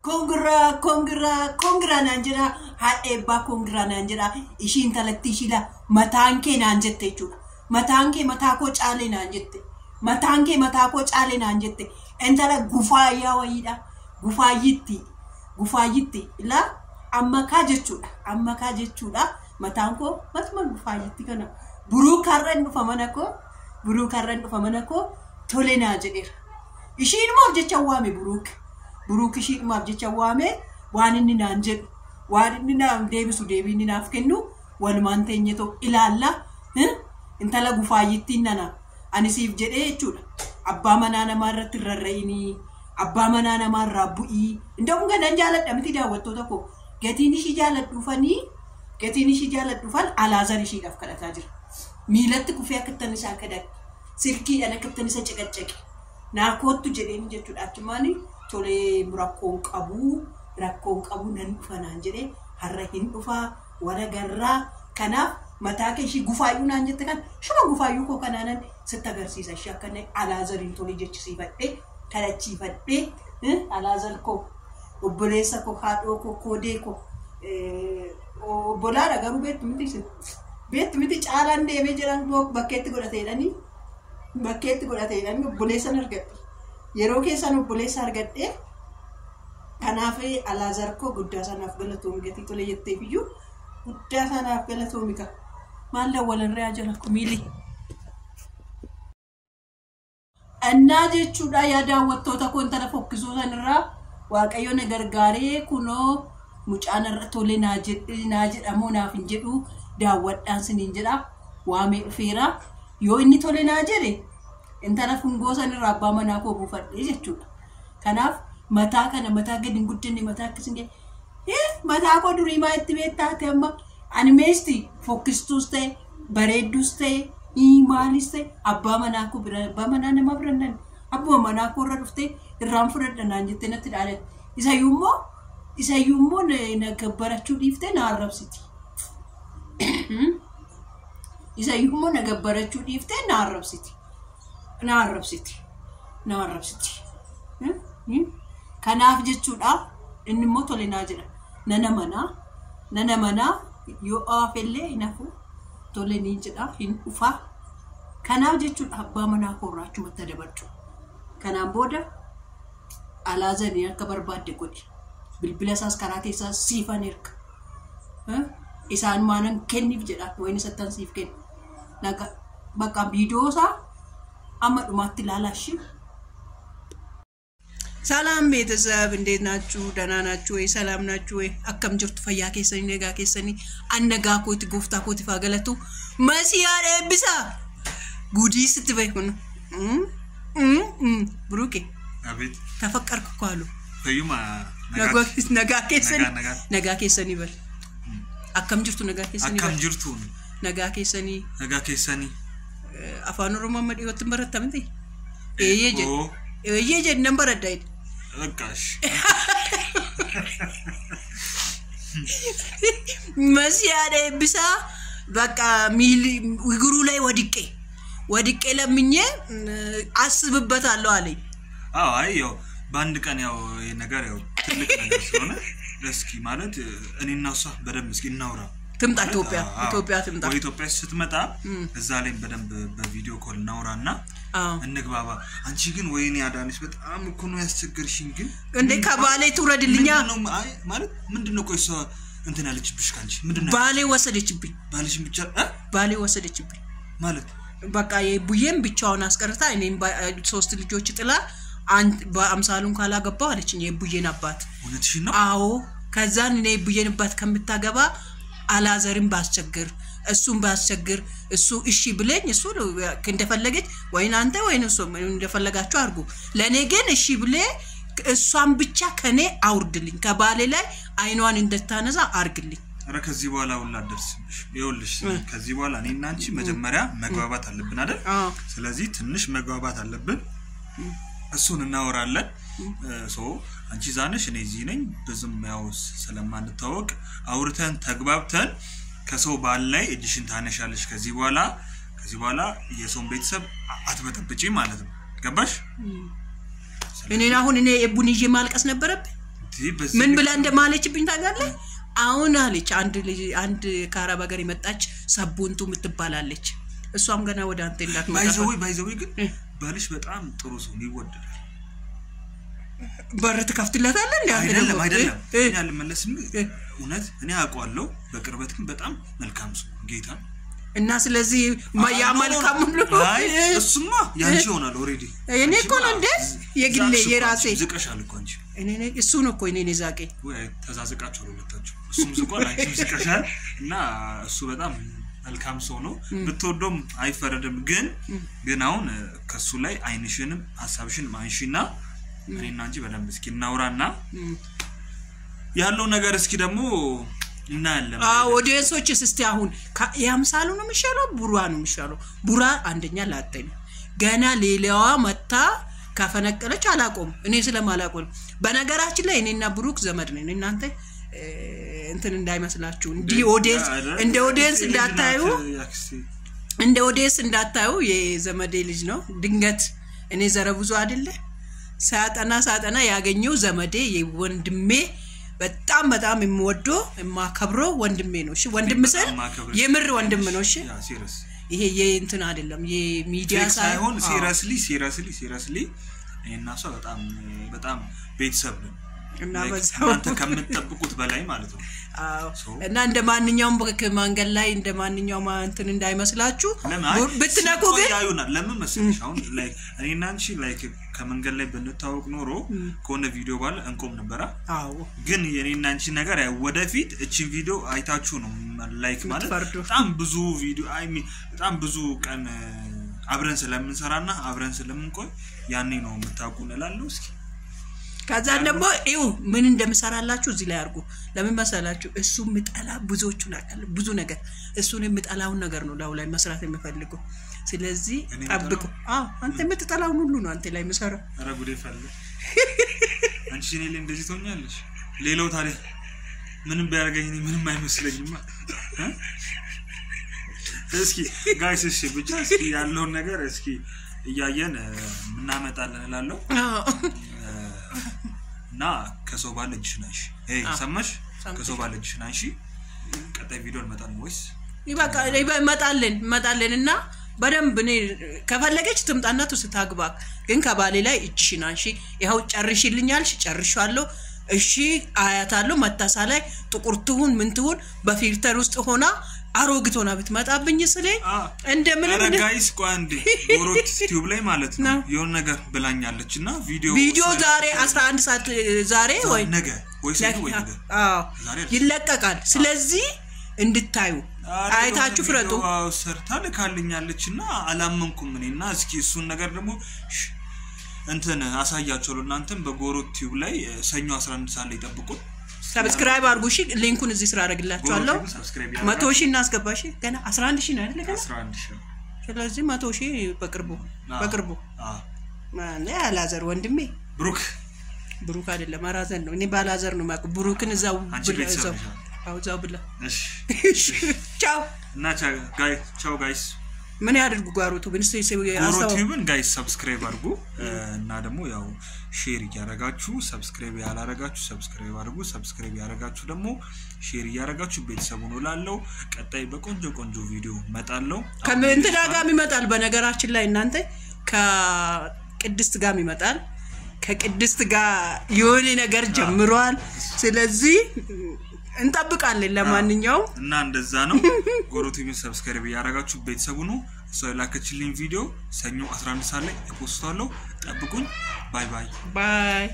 kongra nanjira haeba kongra nanjira ishin talatti shila matanke nanjette jechuudha matanke matako caale nanjette matanke matako caale nanjette entala gufaya wayida gufayitti la ammaka jechuudha matanko matuma gufayitti kana burukarren dhufa manako tolena jedira ishin mo jecha waame buruk ishin mo jecha waame waan inni naan jedhu waan inni naan deebiin naaf kennu walumaan teenyeto ilaalla intala gufaayitti nana ani siif jedhee jechuudha abbaa manaa namaa irratti rarra'ini abbaa manaa namaa rabbu'i indoo ganan jaaladha miti daawwattoota ko gatiin ishii jaaladhufan alaazar ishiidhaaf kadhataa jira miilatti kufee akkattan isaa kadhate sirkiidhaan akkattan isa ciqaccaqe naakootu jedheen jechuudha achumaani tolee rakkoon qabu nan dhufanaan jedhee har'a hin dhufaa wara garraa kanaaf mataa kee ishii gufaayyuu naan jette kan shuma gufaayyuu koo kanaanan sitti agarsiisa ishii akkana alaazariin tolee jechisiifadhee kadhachiifadhee alaazar koo obboleessa koo haadhoo koo koodee koo obbolaadha garuu beettu miti caalaan deemee jiran bakkeetti godhateedhani obboleessan argadhe yeroo keessan obboleessa argadhe kanaaf alaazar koo guddaa sanaaf galatoomi gatii tolee jetteefiyyuu guddaa sanaaf galatoomi ka maalla walirraa jala kumiili annaa jechuudha yaa daawwattoota koo intala fokkisuu sanirraa waaqayyo na gargaaree kunoo mucaan irra tolee naa jedhamoo naaf hin jedhu daawwadhaan siniin jedha waamee dhufeera yoo inni tolee naa jedhe intala fungoo sanirraa abbaa manaa koo buufadhee jechuudha kanaaf mataa gadi hin guddinne mataa akkasii mataa koo durii maa itti beektaate amma animeesti fokkistuus ta'e bareedduus ta'e maalis ta'e abbaa manaa koo bira abbaa manaa nama birannan abbaa manaa koo irra dhuftee irraan fudhadhanaan jettee natti dhaadate isayyuummoo na gabbarachuu dhiiftee na arrabsiti isayyuummoo na gabbarachuu dhiiftee na arrabsiti kanaaf jechuudha inni immoo tole naa jedha nana manaa yoo aafellee hinafu tole niin jedha hin dhufaa kanaaf jechuudha abbaa manaa koo irraa achumatti dabarchu kanaan booda alaazanii akka barbaadde godhi bilbila isaas karaa keessaa siifan erga isaan maanan kenniif jedha wayni sattan siif kenni naga bakka viidiyoo isaa amma dhumaatti ilaalashi ሰላም ቤተሰብ እንዴት ናችሁ ደህና ናችሁ ወይ ሰላም ናችሁ ወይ አከም ጅርቱ ፈያ ከሰኒ ነጋ ከሰኒ አነጋ ኮት ጎፍታ ኮት ፋገለቱ ማሲያ ለብሳ ጉዲ ስትበይ ሆነ ብሩኬ አቤት ተፈቀርኩ ኳሉ ፈዩማ ነጋ ከሰኒ በል አከም ጅርቱ ነጋ ከሰኒ አፋን ኦሮሞ ማዲ ወት መረተምንቴ እየጀ ነምበር አዳይ አቃሽ ማሲያደ ቢሳ በቃ ሚል እግሩ ላይ ወድቄ ለምኜ አስብበታለሁ አለኝ አይ ባንድ ቀን ያው ነገር ያው ትልቅ ነገር ስለሆነ ለስኪ ማለት እኔና እሷ በደንብ እስኪ እናውራ ትምጣ ኢትዮጵያ ትምጣ ኢትዮጵያ ስትመጣ እዛ ላይ በደንብ በቪዲዮ ኮል እናውራና እንግባባ አንቺ ግን ወይኔ አዳንሽ በጣም እኮ ነው ያስቸገርሽኝ ግን እንዴ ከባሌ ትውረድልኛ ማለት ምንድነው ቆይሶ እንትን አለችብሽ ካንቺ ምንድነው ባሌ ወሰደችብኝ ባሌ ወሰደችብኝ ማለት በቃ የቡየም ብቻውን አስቀርታ እኔም ሶስት ልጆች ጥላ አንድ በአምሳሉን ካላገባው አለችኝ የቡየን አባት ወነትሽ ነው አዎ ከዛን እኔ የቡየን አባት ከምታገባ አላዘርን ባስቸግር እሱን ባስቸግር እሱ እሺ ብለኝ እሱ እንደፈለገች ወይን አንተ ወይን እሱ እንደፈለጋችሁ አርጉ ለኔ ግን እሺ ብለ እሷን ብቻ ከኔ አውርድልኝ ከባሌ ላይ አይኗን እንደታነዛ አርግልኝ አረ ከዚህ በኋላ ሁላ ደርስብሽ ይኸውልሽ ከዚህ በኋላ እኔና አንቺ መጀመሪያ መግባባት አለብን አይደል ስለዚህ ትንሽ መግባባት አለብን እሱን እናወራለን ሶ አንቺ ዛነሽ እኔ እዚህ ነኝ በዝም ያው ስለማንታወቅ አውርተን ተግባብተን ከሰው ባል ላይ እጅሽን ታነሻለሽ ከዚህ በኋላ የሰው ቤተሰብ አትበጠብጪ ማለት ነው ገባሽ እኔና አሁን እኔ የቡንዬ ማልቀስ ነበረብኝ ምን ብላ እንደማለችብኝ ታውቃለህ አሁን አለች አንድ ከአረብ ሀገር የመጣች ሰቡንቱ ምትባላለች እሷም ገና ወደ አንተ እንዳትመጣ ባይዘው ግን ባልሽ በጣም ጥሩ ሰው ይወደዳል በረት ከፍትላታለህ እንዴ አይደለም እኛ ልመለስም እውነት እኔ አውቀዋለሁ በቅርበት ግን በጣም መልካም ሰው ጌታ እና ስለዚህ ያ መልካም ነው አይ እሱማ ያንቺ ሆናል ኦሬዲ እኔ እኮ ነው እንዴ የግሌ የራሴ ዝቀሻል እኮ አንቺ እኔ እሱ ነው እኮ እኔ ዛቄ ወይ ተዛዝቃችሁ ሁለታችሁ እሱም ዝቋል አንቺም ዝቀሻል እና እሱ በጣም መልካም ሰው ነው ብትወዶም አይፈረድም ግን አሁን ከሱ ላይ አይንሽንም ሐሳብሽን ማንሺና እኔና አንቺ በደንብ እስኪ እናውራና ያለው ነገር እስኪ ደግሞ እና ያለ ኦዲየንሶችስ እስቲ አሁን ያምሳሉ ነው የሚሻለው ቡራ ነው የሚሻለው ቡራ አንደኛ ላጠኝ ገና ሌላዋ መታ ካፈነቀለች አላቆም እኔ ስለማላቆም በነገራችን ላይ እኔና ብሩክ ዘመድ ነን እናንተ እንትን እንዳይመስላችሁ እንደ ኦዲየንስ እንዳታዩ የዘመዴ ልጅ ነው ድንገት እኔ ዘረቡዙ አይደለ ሳጠና ያገኘው ዘመዴ የወንድሜ በጣም የምወደው የማከብረው ወንድሜ ነው እሺ ወንድም ስል የምር ወንድም ነው እሺ ይሄ የእንትን አይደለም የሚዲያ ሳይሆን ሲሪየስሊ እና እሷ በጣም ቤተሰብ ነው እና በዛው አንተ ከምትጠብቁት በላይ ማለት ነው እና እንደማንኛውም መንገድ ላይ እንደማንኛውም እንትን እንዳይመስላችሁ ብትነቁ ግን ያዩናል ለምን መሰለሽ አሁን ላይክ እኔና አንቺ ላይክ ከመንገድ ላይ ብንታወቅ ኖሮ ኮነ ቪዲዮ ባለ እንቆም ነበር ግን የኔና አንቺ ነገር ወደፊት እቺ ቪዲዮ አይታችሁ ነው ላይክ ማለት በጣም ብዙ ቪዲዮ በጣም ብዙ ቀን አብረን ስለምንሰራና አብረን ስለምንቆይ ያኔ ነው የምታውቁን እላለሁ እስኪ ከዛ ደግሞ ምን እንደምሰራላችሁ እዚህ ላይ አርጉ ለምን መሰላችሁ እሱ ምጣላ ብዙዎቹ ናቀል ብዙ ነገር እሱን ምጣላው ነገር ነው ላው ላይ መስራት የሚፈልገው ስለዚህ ጠብቁ አንተ ምትጠላው ሁሉ ነው አንተ ላይ መስራ አረጉዴ ፈለ አንቺ ነኝ እንደዚህ ትሆኛለሽ ሌላው ታዲያ ምንም ባያርገኝ ምንም አይመስለኝም እስኪ ጋይስ እሺ ብቻ እስኪ ያለው ነገር እስኪ እያየን እናመጣለን እላለሁ እና ከሰው ባለጅሽ ነሽ ሰማሽ ከሰው ባለጅሽ ነሽ ቀጣይ ቪዲዮ እንመጣለን ወይስ ይበቃ ይመጣልንና በደንብ እኔ ከፈለገች ትምጣና ትስታግባ ግን ከባሌ ላይ እጅሽና እሺ ይሄው ጨርሽልኛል ጨርሻለሁ እሺ አያታለሁ መታሳ ላይ ጥቁርቱን ምንቱን በፊልተር ውስጥ ሆና አሮግቶና ብትመጣብኝ ስለኝ እንደምን ጋይስ ቋንዲ ጎሮት ዩቲዩብ ላይ ማለት ነው የሆነ ነገር ብላኛለችና ቪዲዮ ዛሬ 11 ሰዓት ዛሬ ወይ ነገ ወይ ነገ ይለቀቃል ስለዚህ እንድታዩ አይታችሁ ፍረጡ ሰርታ ልካልኛለችና አላመንኩም እኔና እስኪ እሱን ነገር ደግሞ እንትን አሳያችሁ እናንተም በጎሮት ዩቲዩብ ላይ ሰኞ 11 ሰዓት ላይ ጠብቁ ሰብስክራይብ አርጉሽ ሊንኩን እዚህ ስራ አረግላችኋለሁ 100,000 እናስገባሽ ገና 11,000 ነው አይደል ገና 11,000 ስለዚህ 100,000 በቅርቡ ማን ያላዘር ወንድሜ ብሩክ አይደለም አራዘን ነው እኔ ባላዘር ነው ማቁ ብሩክን እዛው ብላ እሺ ቻው እና ቻው ጋይስ ምን ያድርጉ ጋሮቱ ጎሮቱብን ጋይስ ሰብስክራይብ አድርጉ እና ደግሞ ያው ሼር ያረጋችሁ ሰብስክራይብ ያላረጋችሁ ሰብስክራይብ አድርጉ ሰብስክራይብ ያረጋችሁ ደግሞ ሼር ያረጋችሁ ቤተሰቡን ወላለው ቀጣይ በቆንጆ ቪዲዮ መጣለው ከመንት ዳጋም ይመጣል በነገራችን ላይ እናንተ ከቅድስት ጋር ይመጣል ከቅድስት ጋር የሆነ ነገር ጀምሯል ስለዚህ እንጠብቃለን ለማንኛውም እና እንደዛ ነው ጎሮቱብን ሰብስክራይብ ያረጋችሁ ቤተሰቡ ነው ሰው ላከችልኝ ቪዲዮ ሰኞ 11 ሰዓት ላይ እፖስታለሁ ጠብቁኝ ባይ